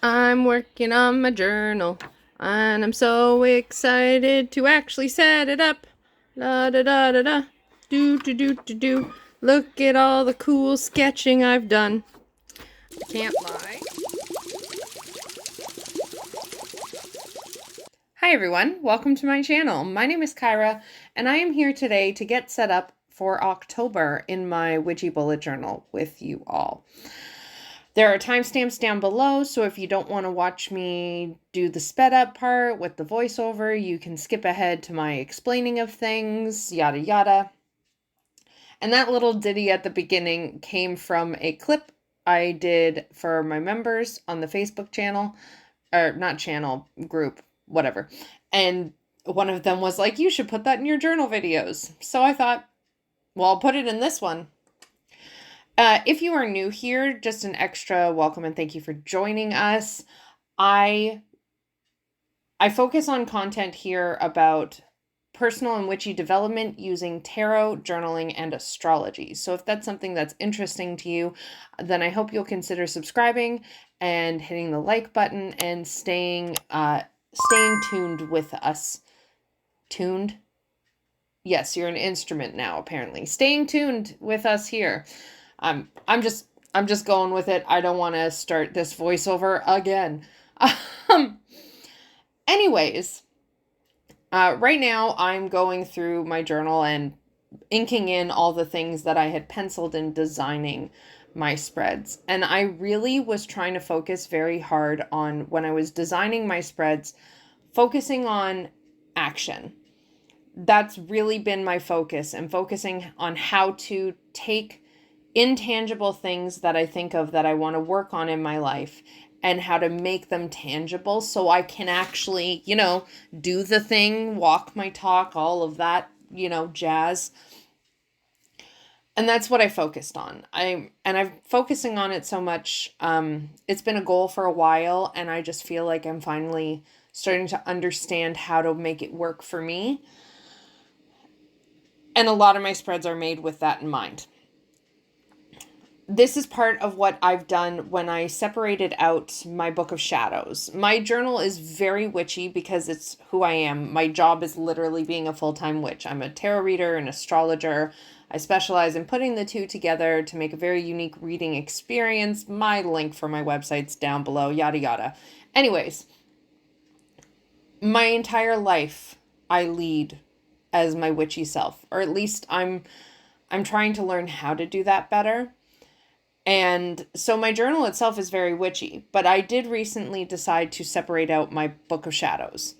I'm working on my journal, and I'm so excited to actually set it up. La da da da da, do do do do do. Look at all the cool sketching I've done. Can't lie. Hi everyone, welcome to my channel. My name is Kyra, and I am here today to get set up for October in my Witchy bullet journal with you all. There are timestamps down below, so if you don't want to watch me do the sped up part with the voiceover, you can skip ahead to my explaining of things, yada yada. And that little ditty at the beginning came from a clip I did for my members on the Facebook channel, or not channel, group, whatever. And one of them was like, you should put that in your journal videos. So I thought, well, I'll put it in this one. If you are new here, just an extra welcome and thank you for joining us. I focus on content here about personal and witchy development using tarot, journaling, and astrology. So if that's something that's interesting to you, then I hope you'll consider subscribing and hitting the like button and staying tuned with us. Tuned? Yes, you're an instrument now, apparently. Staying tuned with us here. I'm just going with it. I don't want to start this voiceover again. Anyways, right now I'm going through my journal and inking in all the things that I had penciled in designing my spreads. And I really was trying to focus very hard on, when I was designing my spreads, focusing on action. That's really been my focus, and focusing on how to take intangible things that I think of that I want to work on in my life and how to make them tangible so I can actually, do the thing, walk my talk, all of that, jazz. And that's what I focused on. I'm focusing on it so much. It's been a goal for a while, and I just feel like I'm finally starting to understand how to make it work for me. And a lot of my spreads are made with that in mind. This is part of what I've done when I separated out my Book of Shadows. My journal is very witchy because it's who I am. My job is literally being a full-time witch. I'm a tarot reader, an astrologer. I specialize in putting the two together to make a very unique reading experience. My link for my website's down below, yada yada. Anyways, my entire life I lead as my witchy self, or at least I'm trying to learn how to do that better. And so my journal itself is very witchy, but I did recently decide to separate out my Book of Shadows.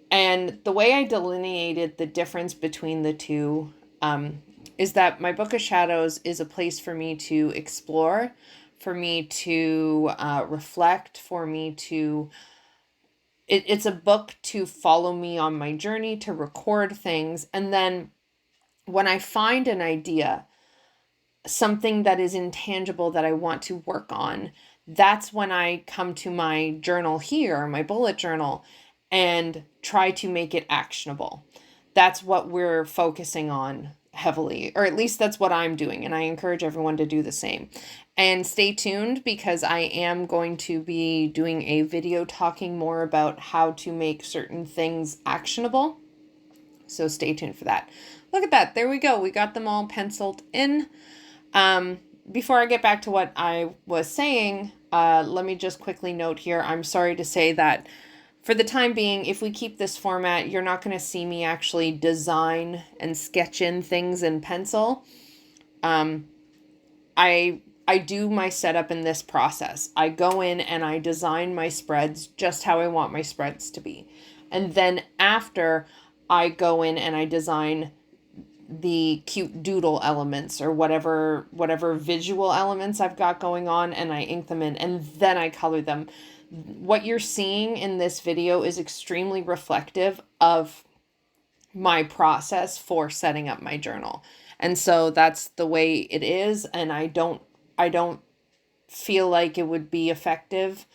And the way I delineated the difference between the two is that my Book of Shadows is a place for me to explore, for me to reflect, for me to... It's a book to follow me on my journey, to record things. And then when I find an idea, something that is intangible that I want to work on, that's when I come to my journal here, my bullet journal, and try to make it actionable. That's what we're focusing on heavily, or at least that's what I'm doing, and I encourage everyone to do the same. And stay tuned, because I am going to be doing a video talking more about how to make certain things actionable. So stay tuned for that. Look at that. There we go. We got them all penciled in. Before I get back to what I was saying, let me just quickly note here, I'm sorry to say that for the time being, if we keep this format, you're not going to see me actually design and sketch in things in pencil. I do my setup in this process. I go in and I design my spreads just how I want my spreads to be. And then after, I go in and I design the cute doodle elements or whatever visual elements I've got going on, and I ink them in, and then I color them. What you're seeing in this video is extremely reflective of my process for setting up my journal. And so that's the way it is, and I don't feel like it would be effective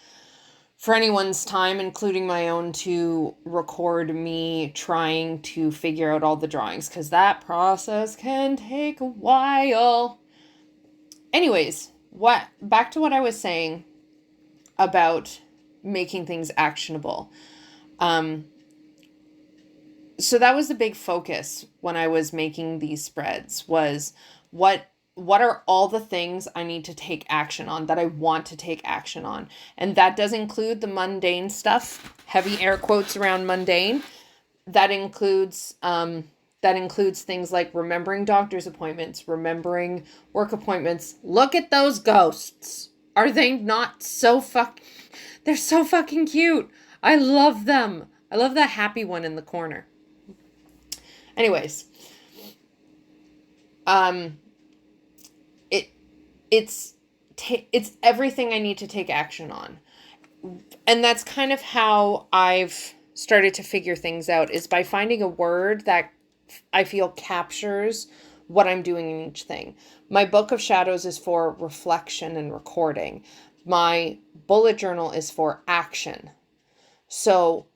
for anyone's time, including my own, to record me trying to figure out all the drawings, because that process can take a while. Anyways, back to what I was saying about making things actionable. So that was the big focus when I was making these spreads, was what are all the things I need to take action on, that I want to take action on. And that does include the mundane stuff, heavy air quotes around mundane. That includes things like remembering doctor's appointments, remembering work appointments. Look at those ghosts. Are they not so they're so fucking cute. I love them. I love that happy one in the corner. Anyways, it's everything I need to take action on. And that's kind of how I've started to figure things out, is by finding a word that I feel captures what I'm doing in each thing. My book of shadows is for reflection and recording. My bullet journal is for action. So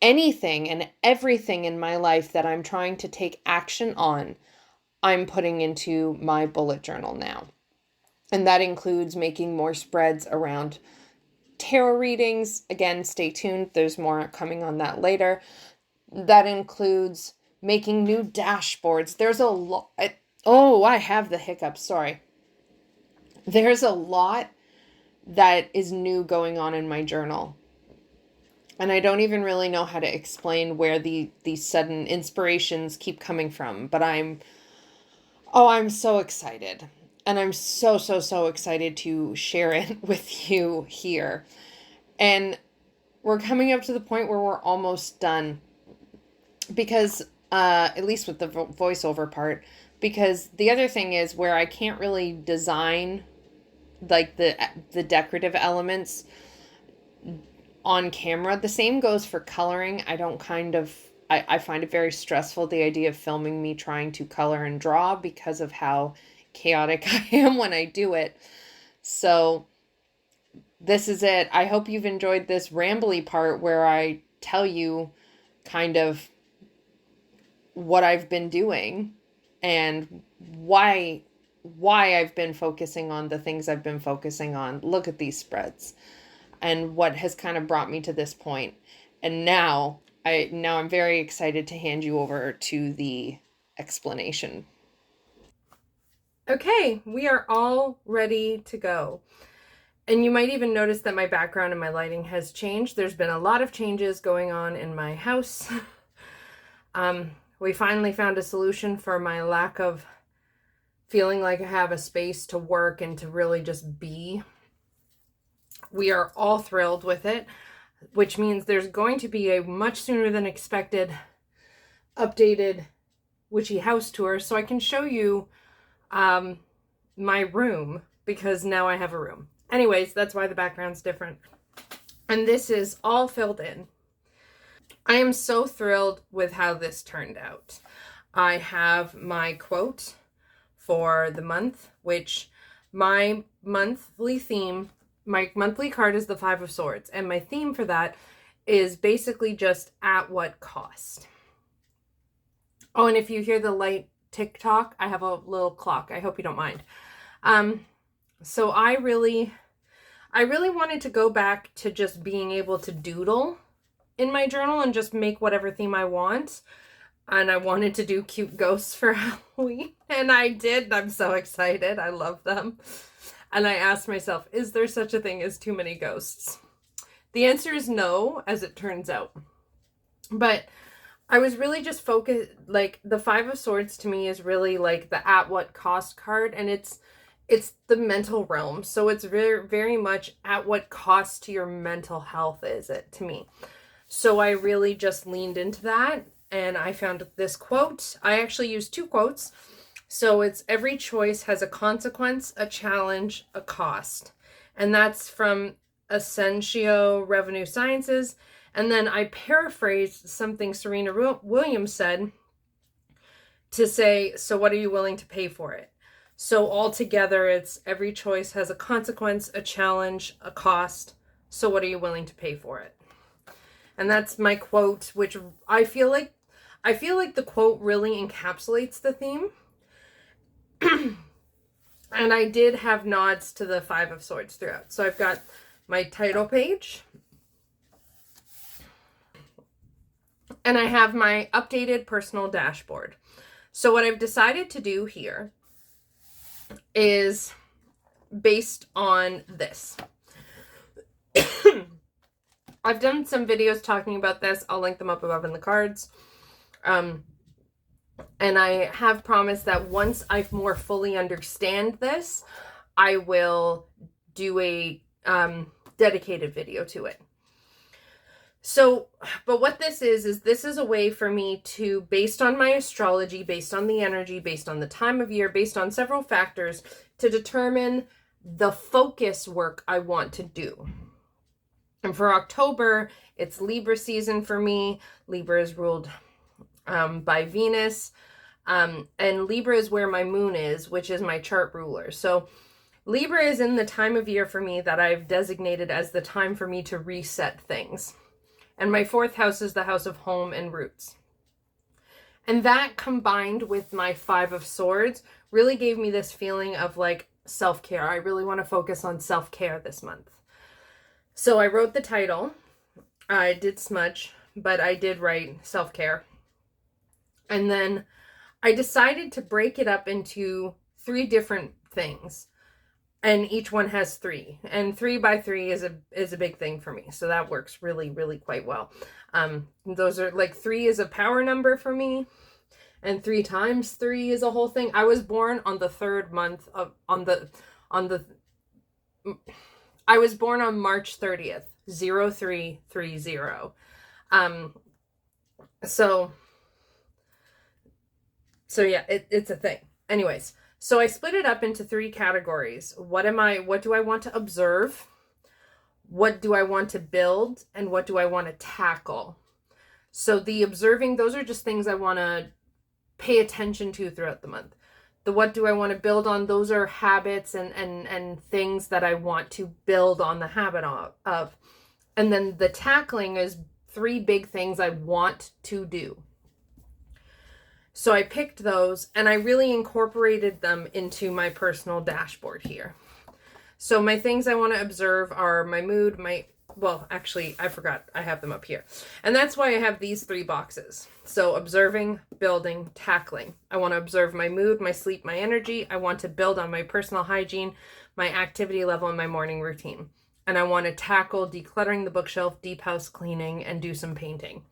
anything and everything in my life that I'm trying to take action on, I'm putting into my bullet journal now. And that includes making more spreads around tarot readings. Again, stay tuned. There's more coming on that later. That includes making new dashboards. There's a lot. I have the hiccups. Sorry. There's a lot that is new going on in my journal. And I don't even really know how to explain where these sudden inspirations keep coming from. But I'm so excited. And I'm so excited to share it with you here. And we're coming up to the point where we're almost done. Because, at least with the voiceover part. Because the other thing is where I can't really design like the decorative elements on camera. The same goes for coloring. I find it very stressful, the idea of filming me trying to color and draw, because of how chaotic I am when I do it. So this is it. I hope you've enjoyed this rambly part where I tell you kind of what I've been doing and why I've been focusing on the things I've been focusing on. Look at these spreads and what has kind of brought me to this point. And now I'm very excited to hand you over to the explanation. Okay, we are all ready to go. And you might even notice that my background and my lighting has changed. There's been a lot of changes going on in my house. We finally found a solution for my lack of feeling like I have a space to work and to really just be. We are all thrilled with it, which means there's going to be a much sooner than expected updated witchy house tour, so I can show you my room, because now I have a room. Anyways, that's why the background's different. And this is all filled in. I am so thrilled with how this turned out. I have my quote for the month, which my monthly card is the Five of Swords, and my theme for that is basically just at what cost. Oh, and if you hear the light tick-tock, I have a little clock. I hope you don't mind. So I really wanted to go back to just being able to doodle in my journal and just make whatever theme I want. And I wanted to do cute ghosts for Halloween. And I did. I'm so excited. I love them. And I asked myself, is there such a thing as too many ghosts? The answer is no, as it turns out. But I was really just focused, like the Five of Swords to me is really like the at what cost card. And it's the mental realm. So it's very, very much at what cost to your mental health is it to me. So I really just leaned into that, and I found this quote. I actually used two quotes. So it's every choice has a consequence, a challenge, a cost. And that's from Essentio Revenue Sciences. And then I paraphrased something Serena Williams said to say, so what are you willing to pay for it? So altogether, it's every choice has a consequence, a challenge, a cost. So what are you willing to pay for it? And that's my quote, which I feel like the quote really encapsulates the theme. And I did have nods to the Five of Swords throughout. So I've got my title page, And I have my updated personal dashboard. So what I've decided to do here is based on this. I've done some videos talking about this. I'll link them up above in the cards. And I have promised that once I more fully understand this, I will do a dedicated video to it. So, but what this is this is a way for me to, based on my astrology, based on the energy, based on the time of year, based on several factors, to determine the focus work I want to do. And for October, it's Libra season for me. Libra is ruled by Venus. And Libra is where my moon is, which is my chart ruler. So Libra is in the time of year for me that I've designated as the time for me to reset things. And my 4th house is the house of home and roots. And that combined with my 5 of Swords really gave me this feeling of like self-care. I really want to focus on self-care this month. So I wrote the title. I did smudge, but I did write self-care. And then I decided to break it up into 3 different things. And each one has 3. And 3 by 3 is a big thing for me. So that works really, really quite well. Those are like 3 is a power number for me. And 3 times 3 is a whole thing. I was born on the 3rd month of, I was born on March 30th, 0330. So yeah, it's a thing. Anyways, so I split it up into 3 categories. What do I want to observe? What do I want to build? And what do I want to tackle? So the observing, those are just things I want to pay attention to throughout the month. The what do I want to build on? Those are habits and things that I want to build on the habit of. And then the tackling is 3 big things I want to do. So I picked those and I really incorporated them into my personal dashboard here. So my things I want to observe are my mood, well, actually, I forgot. I have them up here. And that's why I have these 3 boxes. So observing, building, tackling. I want to observe my mood, my sleep, my energy. I want to build on my personal hygiene, my activity level, and my morning routine. And I want to tackle decluttering the bookshelf, deep house cleaning, and do some painting.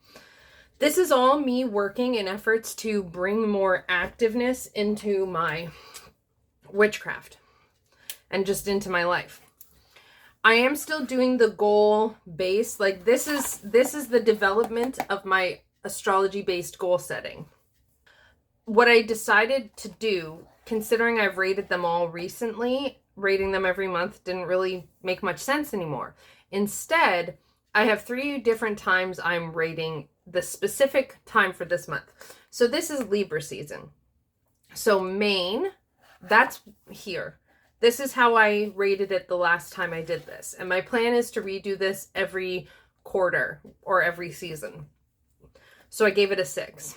This is all me working in efforts to bring more activeness into my witchcraft and just into my life. I am still doing the goal base. Like this is the development of my astrology based goal setting. What I decided to do, considering I've rated them all recently, rating them every month didn't really make much sense anymore. Instead, I have 3 different times I'm rating the specific time for this month. So this is Libra season. So Maine, that's here. This is how I rated it the last time I did this. And my plan is to redo this every quarter or every season. So I gave it a 6.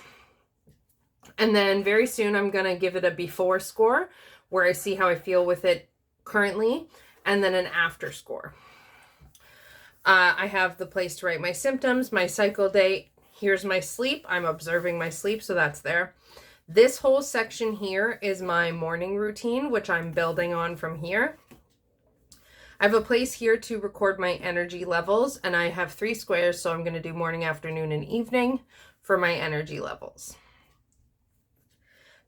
And then very soon I'm going to give it a before score where I see how I feel with it currently, and then an after score. I have the place to write my symptoms, my cycle date. Here's my sleep. I'm observing my sleep, so that's there. This whole section here is my morning routine, which I'm building on from here. I have a place here to record my energy levels, and I have 3 squares, so I'm going to do morning, afternoon, and evening for my energy levels.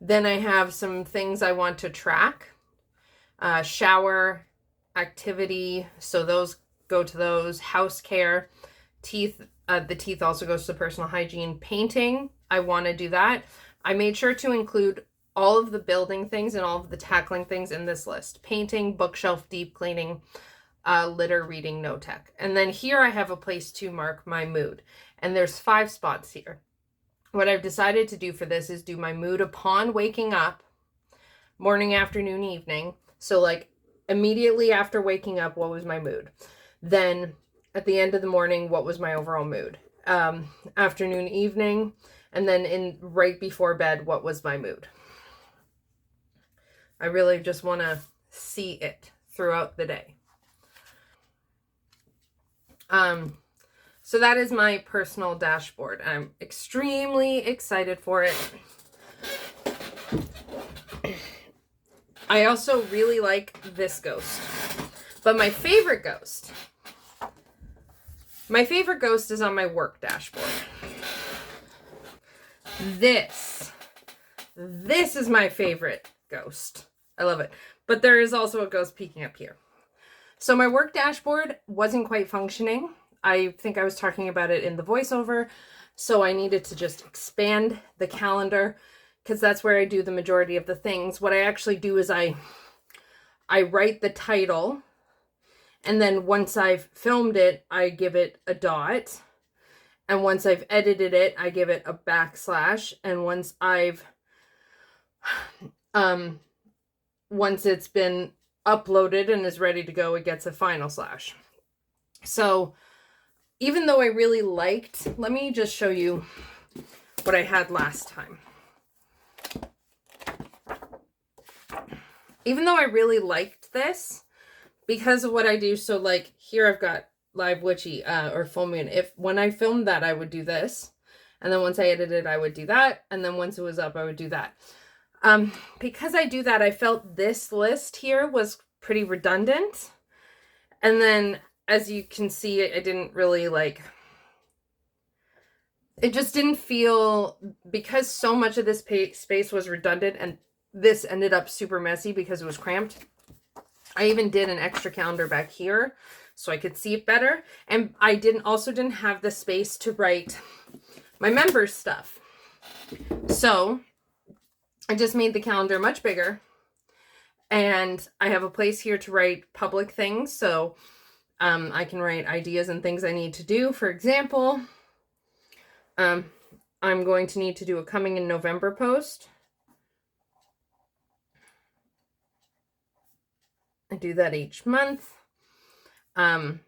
Then I have some things I want to track. Shower, activity, so those go to those. House care, teeth, the teeth also goes to personal hygiene. Painting, I want to do that. I made sure to include all of the building things and all of the tackling things in this list. Painting, bookshelf, deep cleaning, litter, reading, no tech. And then here I have a place to mark my mood. And there's 5 spots here. What I've decided to do for this is do my mood upon waking up, morning, afternoon, evening. So like immediately after waking up, what was my mood? Then at the end of the morning, what was my overall mood? Afternoon, evening, and then right before bed, what was my mood? I really just want to see it throughout the day. So that is my personal dashboard. I'm extremely excited for it. I also really like this ghost. But my favorite ghost is on my work dashboard. This is my favorite ghost. I love it. But there is also a ghost peeking up here. So my work dashboard wasn't quite functioning. I think I was talking about it in the voiceover. So I needed to just expand the calendar because that's where I do the majority of the things. What I actually do is I write the title, and then once I've filmed it, I give it a dot. And once I've edited it, I give it a backslash. And once it's been uploaded and is ready to go, it gets a final slash. So even though I really liked, let me just show you what I had last time. Even though I really liked this, because of what I do, so like here I've got Live Witchy or Full Moon. When I filmed that, I would do this. And then once I edited, I would do that. And then once it was up, I would do that. Because I do that, I felt this list here was pretty redundant. And then as you can see, I didn't really like, it just didn't feel, because so much of this space was redundant and this ended up super messy because it was cramped. I even did an extra calendar back here so I could see it better. And I also didn't have the space to write my members stuff. So I just made the calendar much bigger, and I have a place here to write public things. So I can write ideas and things I need to do. For example, I'm going to need to do a coming in November post. I do that each month. And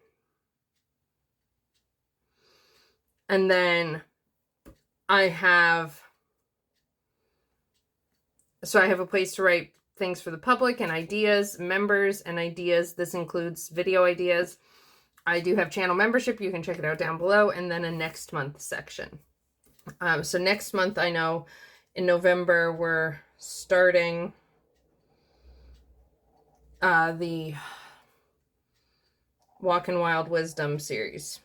then I have a place to write things for the public and ideas, members and ideas. This includes video ideas. I do have channel membership. You can check it out down below. And then a next month section. So next month, I know in November, we're starting the Walk in Wild Wisdom series.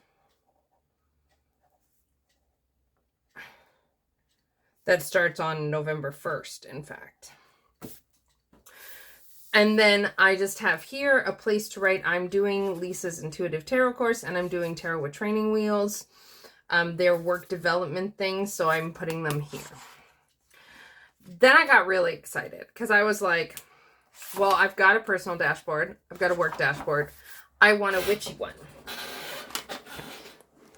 That starts on November 1st, in fact. And then I just have here a place to write. I'm doing Lisa's Intuitive Tarot course, and I'm doing Tarot with Training Wheels. They're work development things, so I'm putting them here. Then I got really excited because I was like, well, I've got a personal dashboard. I've got a work dashboard. I want a witchy one.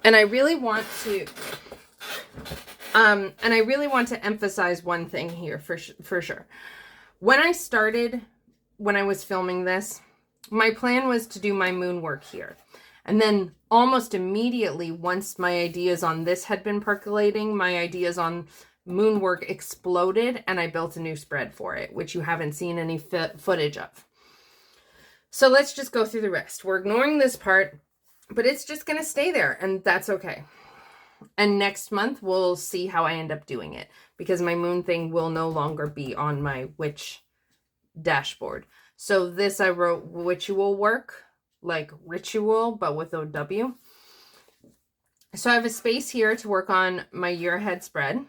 And I really want to emphasize one thing here for sure. When I was filming this, my plan was to do my moon work here. And then almost immediately, once my ideas on this had been percolating, my ideas on moon work exploded, and I built a new spread for it, which you haven't seen any footage of. So let's just go through the rest. We're ignoring this part, but it's just going to stay there, and that's okay. And next month, we'll see how I end up doing it, because my moon thing will no longer be on my witch dashboard. So this I wrote ritual work, like ritual, but with OW. So I have a space here to work on my year ahead spread,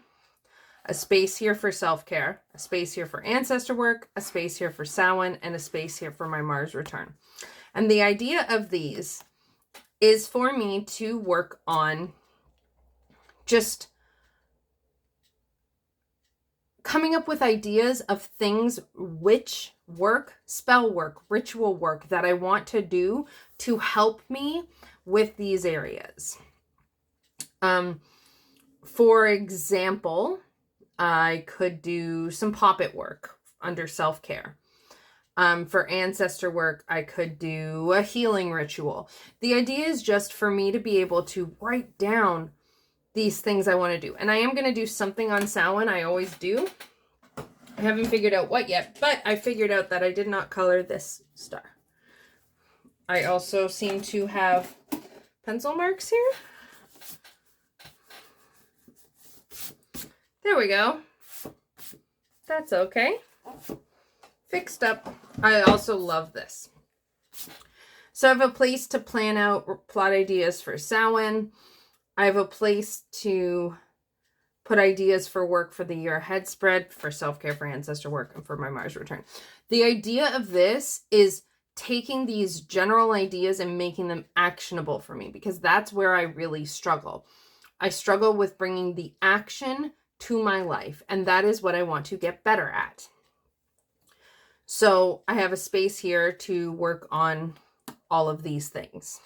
a space here for self-care, a space here for ancestor work, a space here for Samhain, and a space here for my Mars return. And the idea of these is for me to work on just coming up with ideas of things, witch work, spell work, ritual work that I want to do to help me with these areas. For example, I could do some poppet work under self-care. For ancestor work, I could do a healing ritual. The idea is just for me to be able to write down these things I want to do. And I am going to do something on Samhain. I always do. I haven't figured out what yet, but I figured out that I did not color this star. I also seem to have pencil marks here. There we go. That's okay. Fixed up. I also love this. So I have a place to plan out plot ideas for Samhain. I have a place to put ideas for work for the year ahead spread, for self-care, for ancestor work, and for my Mars return. The idea of this is taking these general ideas and making them actionable for me, because that's where I really struggle. I struggle with bringing the action to my life, and that is what I want to get better at. So I have a space here to work on all of these things.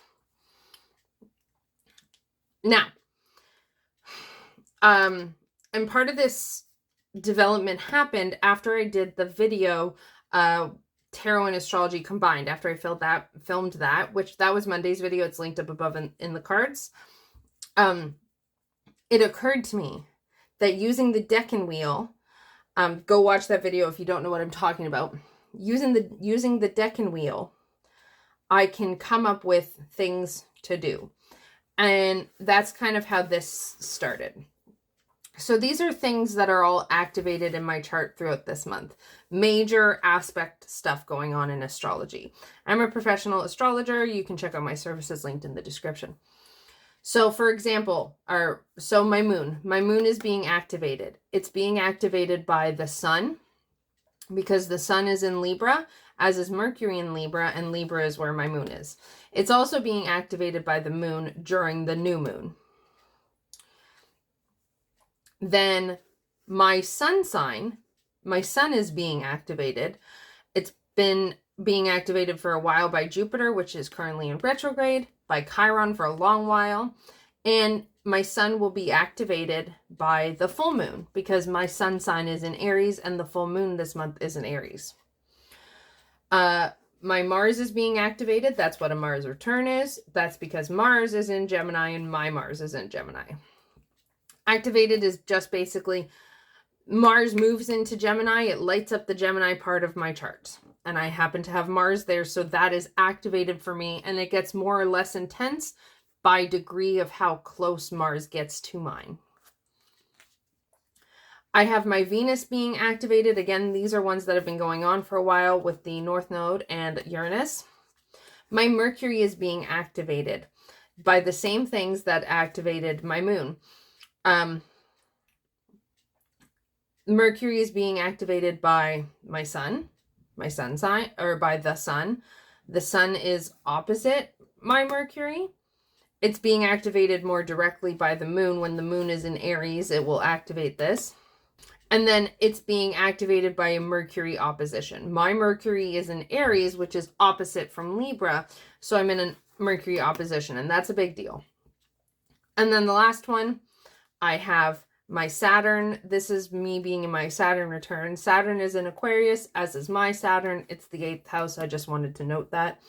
Now, and part of this development happened after I did the video, Tarot and Astrology Combined, after I filmed that, which that was Monday's video. It's linked up above in the cards. It occurred to me that using the Decan wheel, go watch that video if you don't know what I'm talking about. Using the Decan wheel, I can come up with things to do. And that's kind of how this started. So these are things that are all activated in my chart throughout this month. Major aspect stuff going on in astrology. I'm a professional astrologer. You can check out my services linked in the description. So for example, my moon is being activated. It's being activated by the sun, because the sun is in Libra, as is Mercury in Libra, and Libra is where my moon is. It's also being activated by the moon during the new moon. Then my sun sign, my sun is being activated. It's been being activated for a while by Jupiter, which is currently in retrograde, by Chiron for a long while, and my sun will be activated by the full moon, because my sun sign is in Aries and the full moon this month is in Aries. My Mars is being activated. That's what a Mars return is. That's because Mars is in Gemini and my Mars is in Gemini. Activated is just basically Mars moves into Gemini. It lights up the Gemini part of my chart. And I happen to have Mars there, so that is activated for me. And it gets more or less intense by degree of how close Mars gets to mine. I have my Venus being activated. Again, these are ones that have been going on for a while with the North Node and Uranus. My Mercury is being activated by the same things that activated my moon. Mercury is being activated by my sun sign, or by the sun. The sun is opposite my Mercury. It's being activated more directly by the moon. When the moon is in Aries, it will activate this. And then it's being activated by a Mercury opposition. My Mercury is in Aries, which is opposite from Libra. So I'm in a Mercury opposition, and that's a big deal. And then the last one, I have my Saturn. This is me being in my Saturn return. Saturn is in Aquarius, as is my Saturn. It's the 8th house. I just wanted to note that.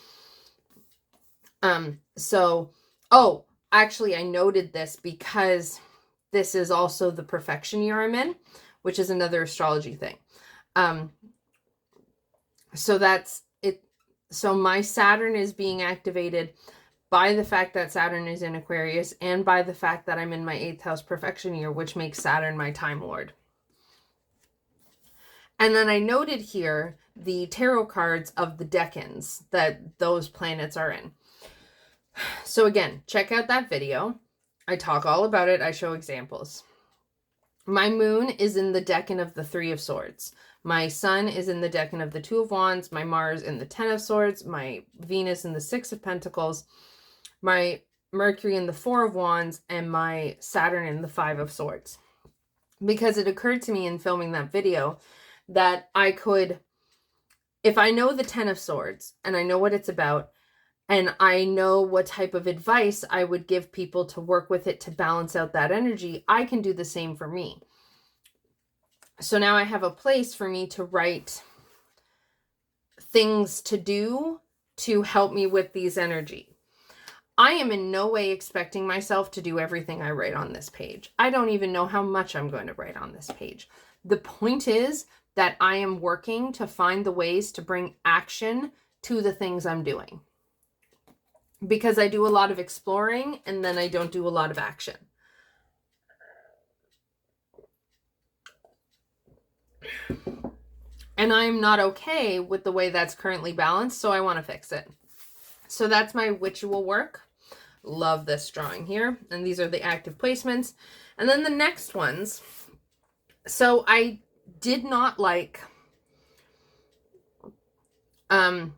Actually, I noted this because this is also the perfection year I'm in, which is another astrology thing. So that's it. So my Saturn is being activated by the fact that Saturn is in Aquarius and by the fact that I'm in my 8th house perfection year, which makes Saturn my time lord. And then I noted here the tarot cards of the decans that those planets are in. So again, check out that video. I talk all about it. I show examples. My moon is in the decan of the 3 of Swords. My sun is in the decan of the 2 of Wands. My Mars in the 10 of Swords. My Venus in the 6 of Pentacles. My Mercury in the 4 of Wands. And my Saturn in the 5 of Swords. Because it occurred to me in filming that video that I could, if I know the 10 of Swords and I know what it's about, and I know what type of advice I would give people to work with it to balance out that energy, I can do the same for me. So now I have a place for me to write things to do to help me with these energy. I am in no way expecting myself to do everything I write on this page. I don't even know how much I'm going to write on this page. The point is that I am working to find the ways to bring action to the things I'm doing. Because I do a lot of exploring and then I don't do a lot of action. And I'm not okay with the way that's currently balanced, so I want to fix it. So that's my ritual work. Love this drawing here. And these are the active placements. And then the next ones. So I did not like, in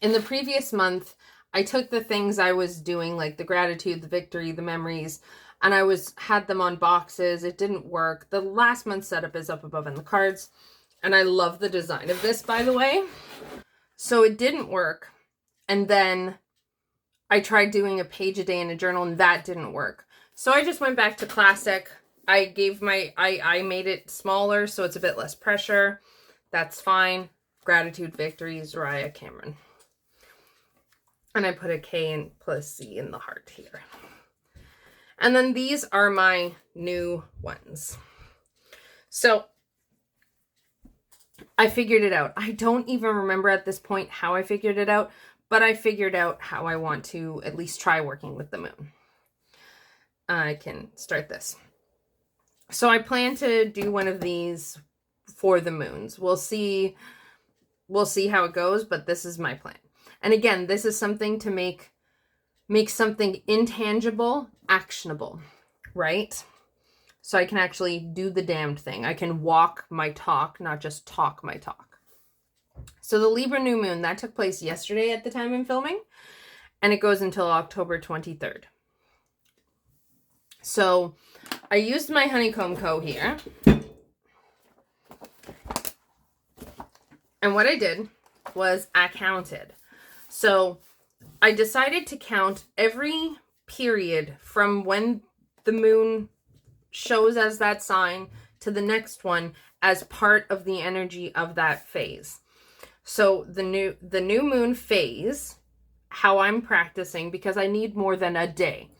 the previous month, I took the things I was doing, like the gratitude, the victory, the memories, and I had them on boxes. It didn't work. The last month's setup is up above in the cards, and I love the design of this, by the way. So it didn't work. And then I tried doing a page a day in a journal, and that didn't work. So I just went back to classic. I made it smaller, so it's a bit less pressure. That's fine. Gratitude, victory, Zariah Cameron. And I put a K and plus C in the heart here. And then these are my new ones. So I figured it out. I don't even remember at this point how I figured it out, but I figured out how I want to at least try working with the moon. I can start this. So I plan to do one of these for the moons. We'll see how it goes, but this is my plan. And again, this is something to make something intangible actionable, right? So I can actually do the damned thing. I can walk my talk, not just talk my talk. So the Libra New Moon, that took place yesterday at the time I'm filming, and it goes until October 23rd. So I used my honeycomb co here. And what I did was I counted. So I decided to count every period from when the moon shows as that sign to the next one as part of the energy of that phase. So the new moon phase, how I'm practicing, because I need more than a day.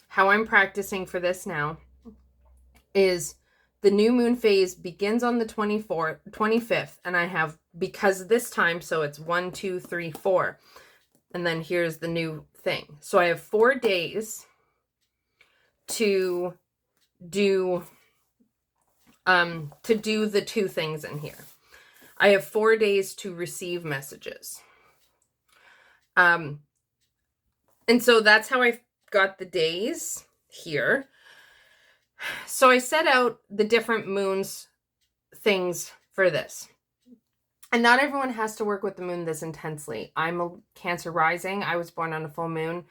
How I'm practicing for this now is the new moon phase begins on the 25th, and I have, because this time, so it's 1, 2, 3, 4. And then here's the new thing. So I have 4 days to do the 2 things in here. I have 4 days to receive messages. And so that's how I got the days here. So I set out the different moons things for this. And not everyone has to work with the moon this intensely. I'm a Cancer rising. I was born on a full moon.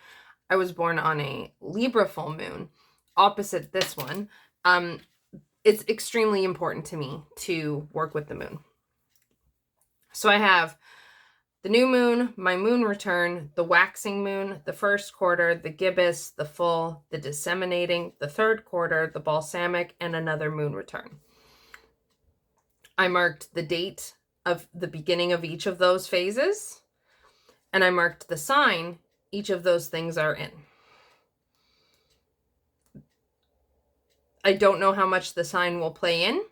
I was born on a Libra full moon, opposite this one. It's extremely important to me to work with the moon. So I have the new moon, my moon return, the waxing moon, the first quarter, the gibbous, the full, the disseminating, the third quarter, the balsamic, and another moon return. I marked the date of the beginning of each of those phases, and I marked the sign each of those things are in. I don't know how much the sign will play in.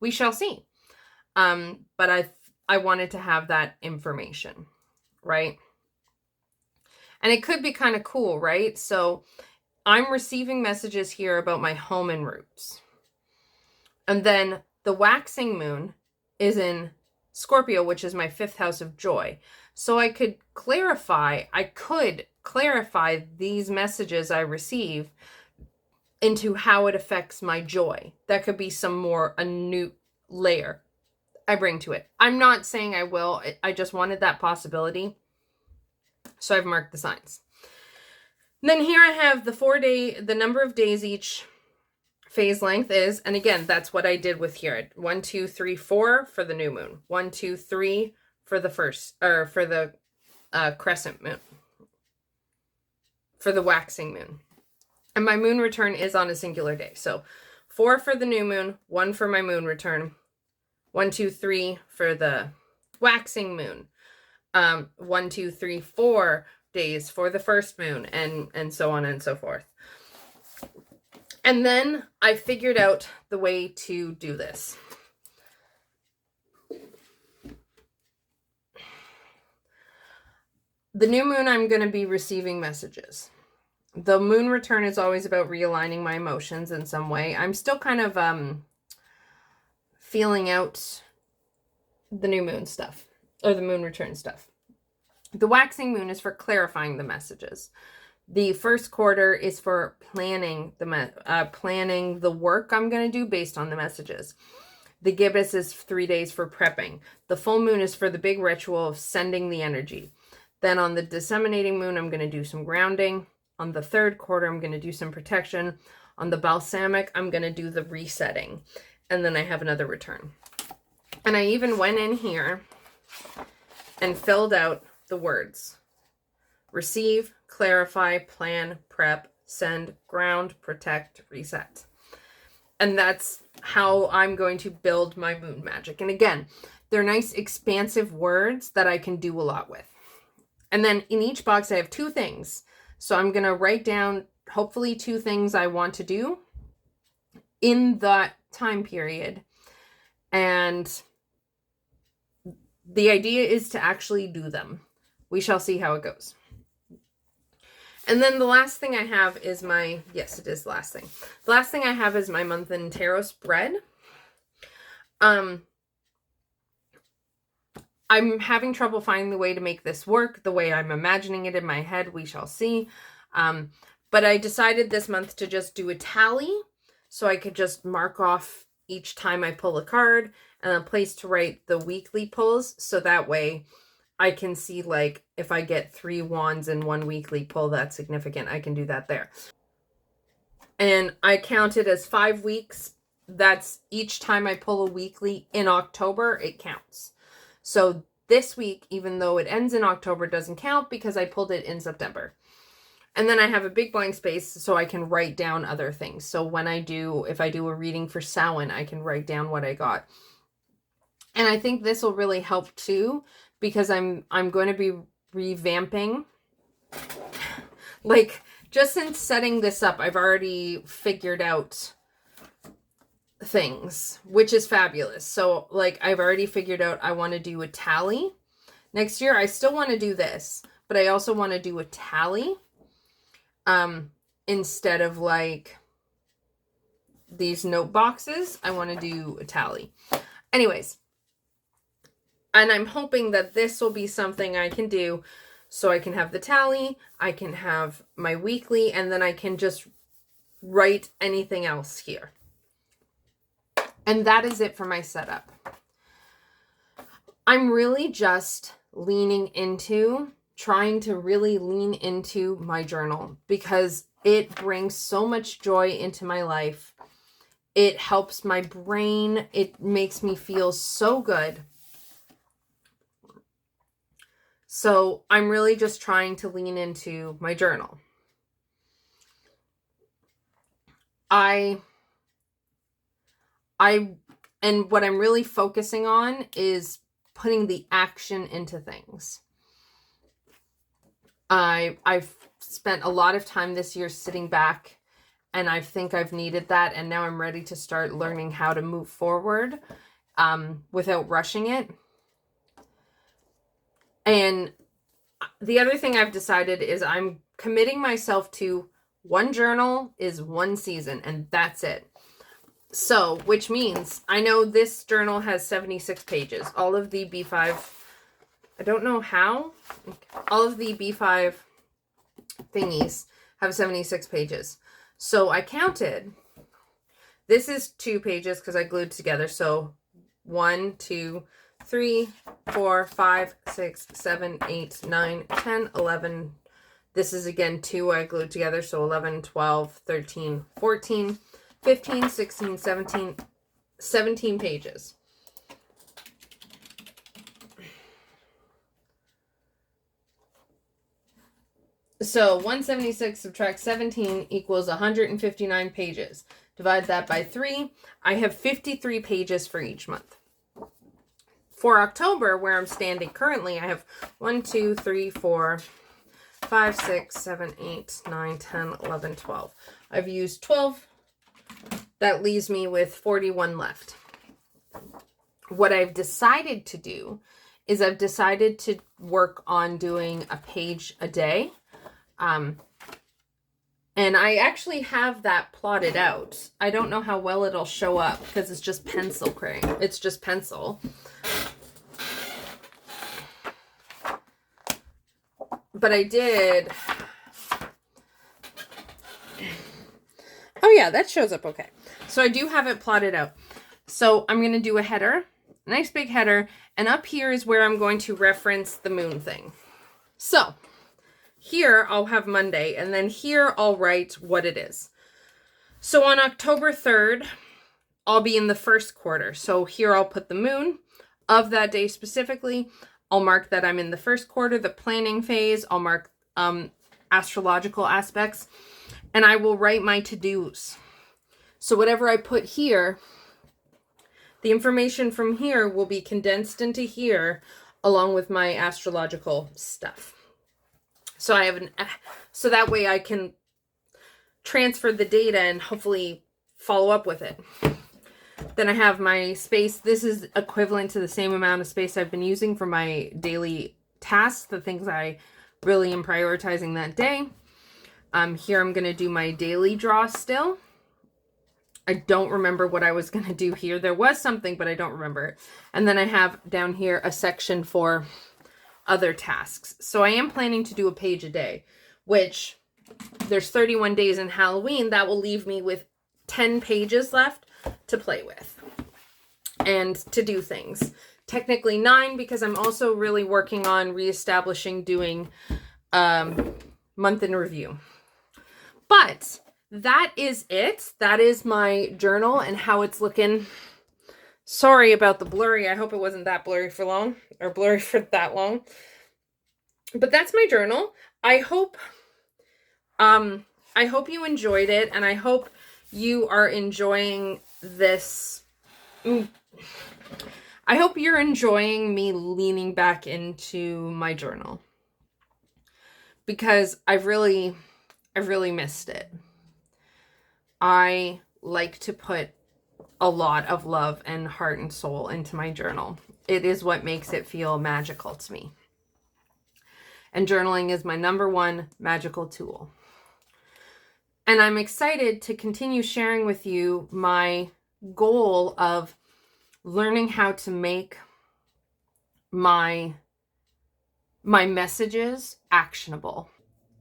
We shall see. But I wanted to have that information, right? And it could be kind of cool, right? So I'm receiving messages here about my home and roots. And then the waxing moon is in Scorpio, which is my 5th house of joy. So I could clarify these messages I receive into how it affects my joy. That could be a new layer I bring to it. I'm not saying I will. I just wanted that possibility. So I've marked the signs. And then here I have the number of days each phase length is, and again, that's what I did with here. 1, 2, 3, 4 for the new moon. 1, 2, 3 for the for the crescent moon. For the waxing moon. And my moon return is on a singular day. So 4 for the new moon, 1 for my moon return, 1, 2, 3 for the waxing moon, 1, 2, 3, 4 days for the first moon, and so on and so forth. And then I figured out the way to do this. The new moon, I'm going to be receiving messages. The moon return is always about realigning my emotions in some way. I'm still kind of feeling out the new moon stuff, or the moon return stuff. The waxing moon is for clarifying the messages. The first quarter is for planning the work I'm going to do based on the messages. The gibbous is 3 days for prepping. The full moon is for the big ritual of sending the energy. Then on the disseminating moon, I'm going to do some grounding. On the third quarter, I'm going to do some protection. On the balsamic, I'm going to do the resetting. And then I have another return. And I even went in here and filled out the words. Receive, clarify, plan, prep, send, ground, protect, reset. And that's how I'm going to build my moon magic. And again, they're nice expansive words that I can do a lot with. And then in each box, I have 2 things. So I'm going to write down hopefully 2 things I want to do in that time period. And the idea is to actually do them. We shall see how it goes. And then the last thing I have is my, yes, it is the last thing. The last thing I have is my month-end tarot spread. I'm having trouble finding the way to make this work the way I'm imagining it in my head. We shall see. But I decided this month to just do a tally so I could just mark off each time I pull a card and a place to write the weekly pulls. So that way I can see, like, if I get 3 wands in 1 weekly pull, that's significant. I can do that there. And I count it as 5 weeks. That's each time I pull a weekly in October, it counts. So this week, even though it ends in October, doesn't count because I pulled it in September. And then I have a big blank space so I can write down other things. So when if I do a reading for Samhain, I can write down what I got. And I think this will really help too, because I'm going to be revamping. Like, just since setting this up, I've already figured out things, which is fabulous. So, like, I've already figured out I want to do a tally. Next year, I still want to do this, but I also want to do a tally. Instead of, like, these note boxes, I want to do a tally. Anyways. And I'm hoping that this will be something I can do so I can have the tally, I can have my weekly, and then I can just write anything else here. And that is it for my setup. I'm really just trying to really lean into my journal because it brings so much joy into my life. It helps my brain. It makes me feel so good. So I'm really just trying to lean into my journal. And what I'm really focusing on is putting the action into things. I've spent a lot of time this year sitting back, and I think I've needed that, and now I'm ready to start learning how to move forward without rushing it. And the other thing I've decided is I'm committing myself to one journal is one season, and that's it. So, which means I know this journal has 76 pages. All of the B5, I don't know how, all of the B5 thingies have 76 pages. So I counted. This is 2 pages because I glued together. So 1, 2, 3, 4, 5, 6, 7, 8, 9, 10, 11. This is again 2 I glued together. So 11, 12, 13, 14, 15, 16, 17 pages. So 176 subtract 17 equals 159 pages. Divide that by 3. I have 53 pages for each month. For October, where I'm standing currently, I have 1, 2, 3, 4, 5, 6, 7, 8, 9, 10, 11, 12. I've used 12. That leaves me with 41 left. What I've decided to do is I've decided to work on doing a page a day. And I actually have that plotted out. I don't know how well it'll show up because it's just pencil crayon. It's just pencil. But I did. Oh yeah, that shows up okay. So I do have it plotted out. So I'm going to do a header, a nice big header. And up here is where I'm going to reference the moon thing. So here I'll have Monday, and then here I'll write what it is. So on October 3rd, I'll be in the first quarter. So here I'll put the moon of that day specifically. I'll mark that I'm in the first quarter, the planning phase. I'll mark astrological aspects, and I will write my to-dos. So whatever I put here, the information from here will be condensed into here along with my astrological stuff. So I have so that way I can transfer the data and hopefully follow up with it. Then I have my space. This is equivalent to the same amount of space I've been using for my daily tasks, the things I really am prioritizing that day. Here I'm going to do my daily draw still. I don't remember what I was going to do here. There was something, but I don't remember it. And then I have down here a section for other tasks. So I am planning to do a page a day, which there's 31 days in Halloween. That will leave me with 10 pages left to play with and to do things. Technically 9, because I'm also really working on reestablishing doing month in review. But that is it. That is my journal and how it's looking. Sorry about the blurry. I hope it wasn't that blurry for long, or blurry for that long. But that's my journal. I hope you enjoyed it, and I hope you are enjoying this. I hope you're enjoying me leaning back into my journal, because I've really missed it. I like to put a lot of love and heart and soul into my journal. It is what makes it feel magical to me. And journaling is my #1 magical tool. And I'm excited to continue sharing with you my goal of learning how to make my messages actionable.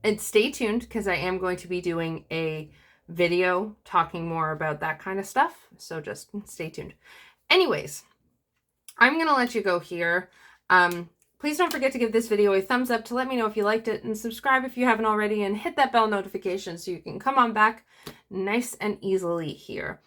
And stay tuned, because I am going to be doing a video talking more about that kind of stuff. So just stay tuned. Anyways, I'm going to let you go here. Please don't forget to give this video a thumbs up to let me know if you liked it, and subscribe if you haven't already, and hit that bell notification so you can come on back nice and easily here.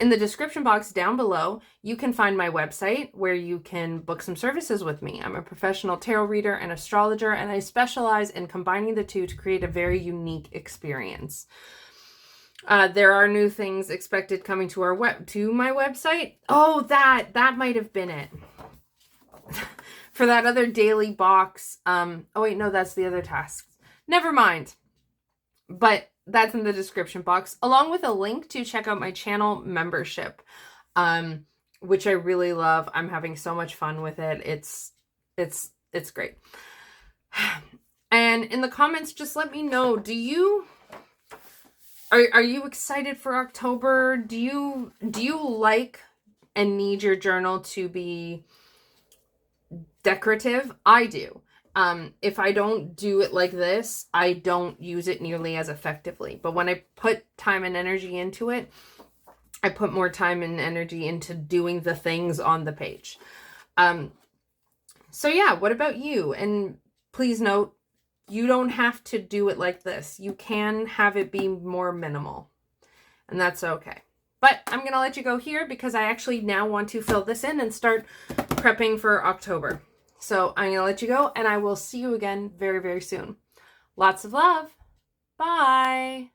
In the description box down below, you can find my website where you can book some services with me. I'm a professional tarot reader and astrologer, and I specialize in combining the two to create a very unique experience. There are new things expected coming to my website. Oh, that might have been it. For that other daily box. Oh wait, no, that's the other tasks. Never mind. But that's in the description box, along with a link to check out my channel membership, which I really love. I'm having so much fun with it. It's great. And in the comments, just let me know, are you excited for October? Do you like and need your journal to be decorative? I do. If I don't do it like this, I don't use it nearly as effectively. But when I put time and energy into it, I put more time and energy into doing the things on the page. So yeah, what about you? And please note, you don't have to do it like this. You can have it be more minimal, and that's okay. But I'm going to let you go here, because I actually now want to fill this in and start prepping for October. So I'm going to let you go, and I will see you again very, very soon. Lots of love. Bye.